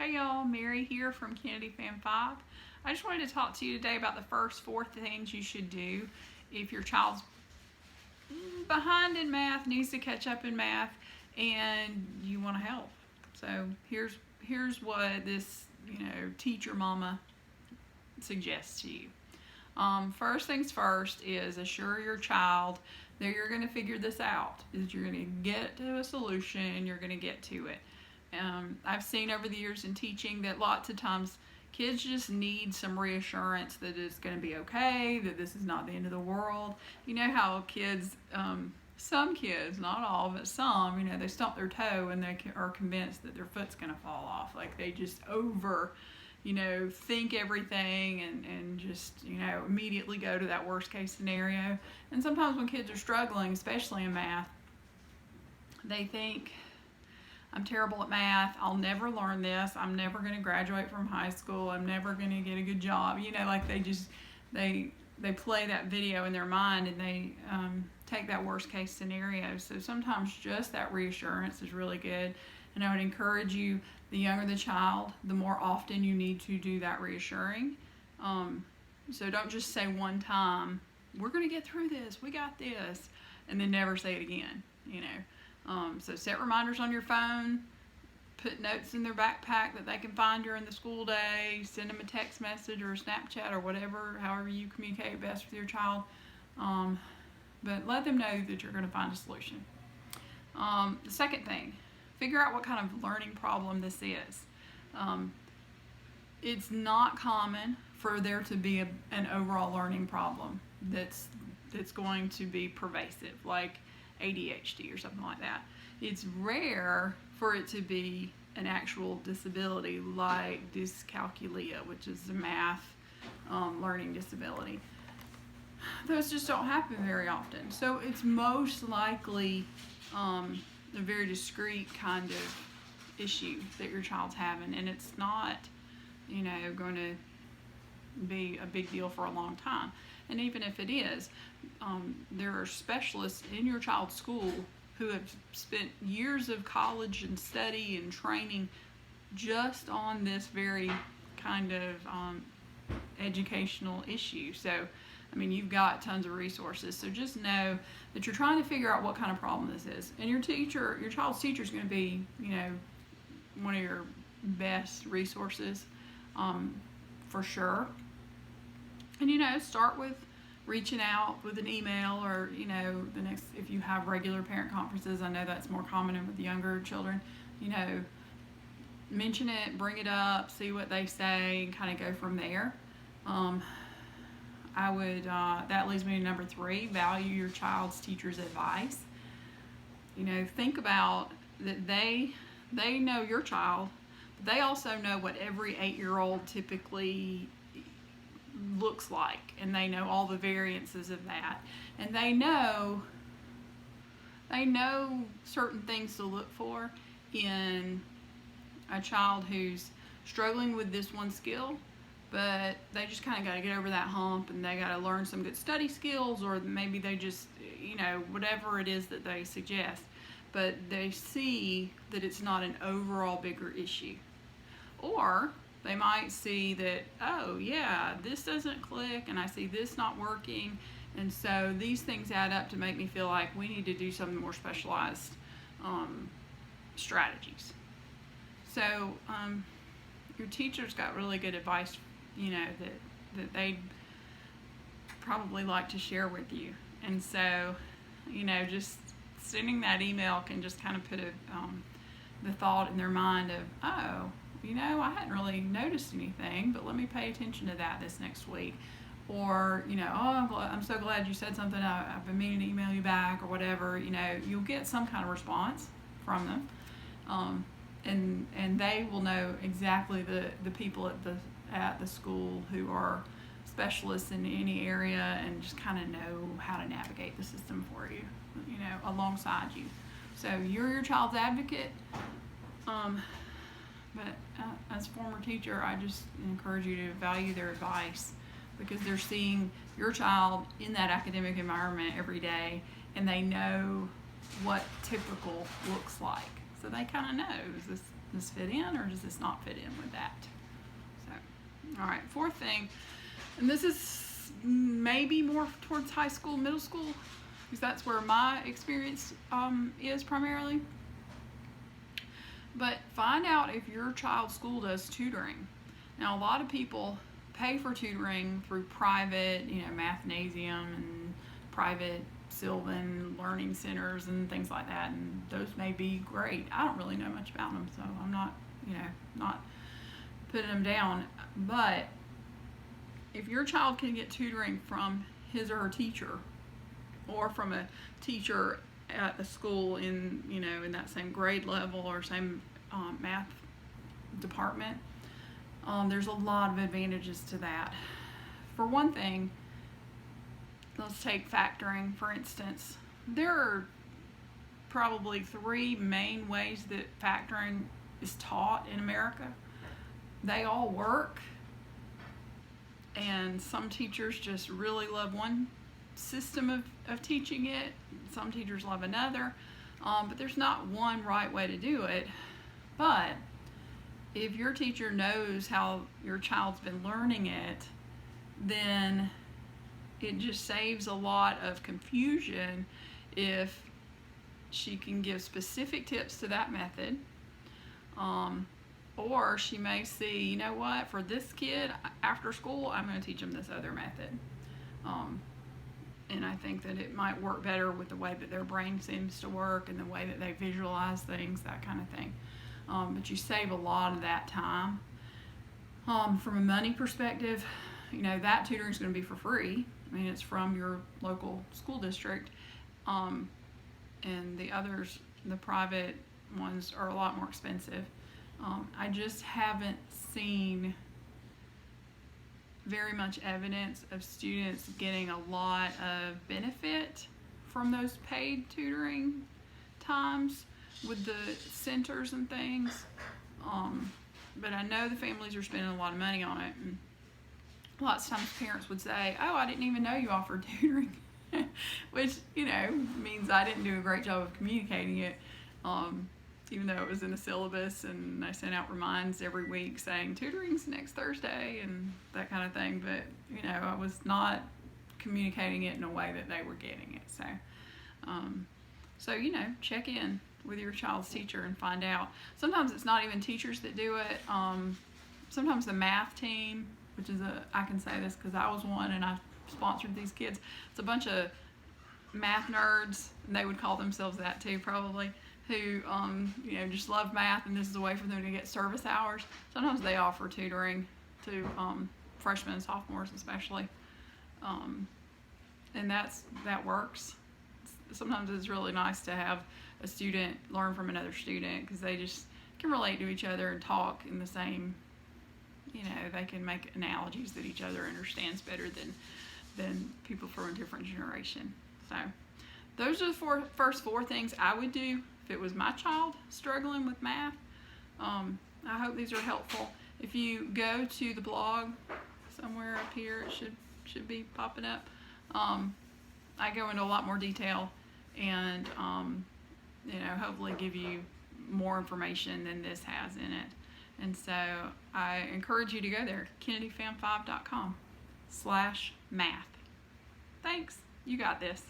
Hey y'all, Mary here from Kennedy Fam 5. I just wanted to talk to you today about the first 4 things you should do if your child's behind in math, needs to catch up in math, and you want to help. So here's what this teacher mama suggests to you. First things first is assure your child that you're going to figure this out, that you're going to get to a solution, you're going to get to it. I've seen over the years in teaching that lots of times kids just need some reassurance that it's going to be okay, that this is not the end of the world. You know how kids, some kids, not all, but some, they stump their toe and they are convinced that their foot's going to fall off. Like they just think everything and just, immediately go to that worst case scenario. And sometimes when kids are struggling, especially in math, they think, I'm terrible at math, I'll never learn this, I'm never going to graduate from high school, I'm never going to get a good job. Like they play that video in their mind and they take that worst case scenario. So sometimes just that reassurance is really good. And I would encourage you, the younger the child, the more often you need to do that reassuring. So don't just say one time, we're going to get through this, we got this, and then never say it again, So set reminders on your phone, put notes in their backpack that they can find during the school day, send them a text message or a Snapchat or whatever, however you communicate best with your child. But let them know that you're going to find a solution. The second thing, figure out what kind of learning problem this is. It's not common for there to be an overall learning problem that's going to be pervasive, like ADHD or something like that. It's rare for it to be an actual disability like dyscalculia, which is a math learning disability. Those just don't happen very often. So it's most likely a very discrete kind of issue that your child's having, and it's not, going to be a big deal for a long time. And even if it is, there are specialists in your child's school who have spent years of college and study and training just on this very kind of educational issue. So, you've got tons of resources. So just know that you're trying to figure out what kind of problem this is. And your child's teacher is going to be, one of your best resources, for sure. And start with reaching out with an email or if you have regular parent conferences, I know that's more common with younger children, mention it, bring it up, see what they say, and kind of go from there. I would that leads me to number 3, value your child's teacher's advice. Think about that they know your child, but they also know what every 8-year-old typically looks like, and they know all the variances of that, and they know certain things to look for in a child who's struggling with this one skill, but they just kind of got to get over that hump, and they got to learn some good study skills, or maybe they just whatever it is that they suggest, but they see that it's not an overall bigger issue. Or they might see that, oh yeah, this doesn't click, and I see this not working, and so these things add up to make me feel like we need to do some more specialized strategies. So your teacher's got really good advice, that they'd probably like to share with you, and so just sending that email can just kind of put the thought in their mind of, oh, I hadn't really noticed anything, but let me pay attention to that this next week. Or, I'm so glad you said something, I've been meaning to email you back, or whatever. You'll get some kind of response from them. And they will know exactly the people at the school who are specialists in any area and just kind of know how to navigate the system for you, alongside you. So you're your child's advocate. But as a former teacher, I just encourage you to value their advice, because they're seeing your child in that academic environment every day, and they know what typical looks like. So they kind of know, is this Does this fit in or does this not fit in with that? So, all right, fourth thing, and this is maybe more towards high school, middle school, because that's where my experience is primarily. But find out if your child's school does tutoring. Now, a lot of people pay for tutoring through private, Mathnasium and private Sylvan learning centers and things like that, and those may be great. I don't really know much about them, so I'm not, not putting them down. But if your child can get tutoring from his or her teacher, or from a teacher at a school in that same grade level or same math department, there's a lot of advantages to that. For one thing, let's take factoring for instance. There are probably 3 main ways that factoring is taught in America. They all work, and some teachers just really love one system of teaching it. Some teachers love another, but there's not one right way to do it. But if your teacher knows how your child's been learning it, then it just saves a lot of confusion if she can give specific tips to that method. Or she may see, for this kid, after school, I'm going to teach them this other method. And I think that it might work better with the way that their brain seems to work and the way that they visualize things, that kind of thing. But you save a lot of that time. From a money perspective, that tutoring is going to be for free. It's from your local school district. And the others, the private ones, are a lot more expensive. I just haven't seen very much evidence of students getting a lot of benefit from those paid tutoring times with the centers and things. But I know the families are spending a lot of money on it, and lots of times parents would say, "Oh, I didn't even know you offered tutoring," which means I didn't do a great job of communicating it. Even though it was in the syllabus and I sent out reminds every week saying tutoring's next Thursday and that kind of thing, but I was not communicating it in a way that they were getting it. So check in with your child's teacher and find out. Sometimes it's not even teachers that do it. Sometimes the math team, which is I can say this because I was one and I sponsored these kids. It's a bunch of math nerds, and they would call themselves that too probably, who just love math, and this is a way for them to get service hours. Sometimes they offer tutoring to freshmen and sophomores especially, and that works. Sometimes it's really nice to have a student learn from another student because they just can relate to each other and talk in the same, they can make analogies that each other understands better than people from a different generation. So those are the first 4 things I would do if it was my child struggling with math. I hope these are helpful. If you go to the blog somewhere up here, it should be popping up. I go into a lot more detail and hopefully give you more information than this has in it. And so I encourage you to go there, kennedyfam5.com/math. Thanks. You got this.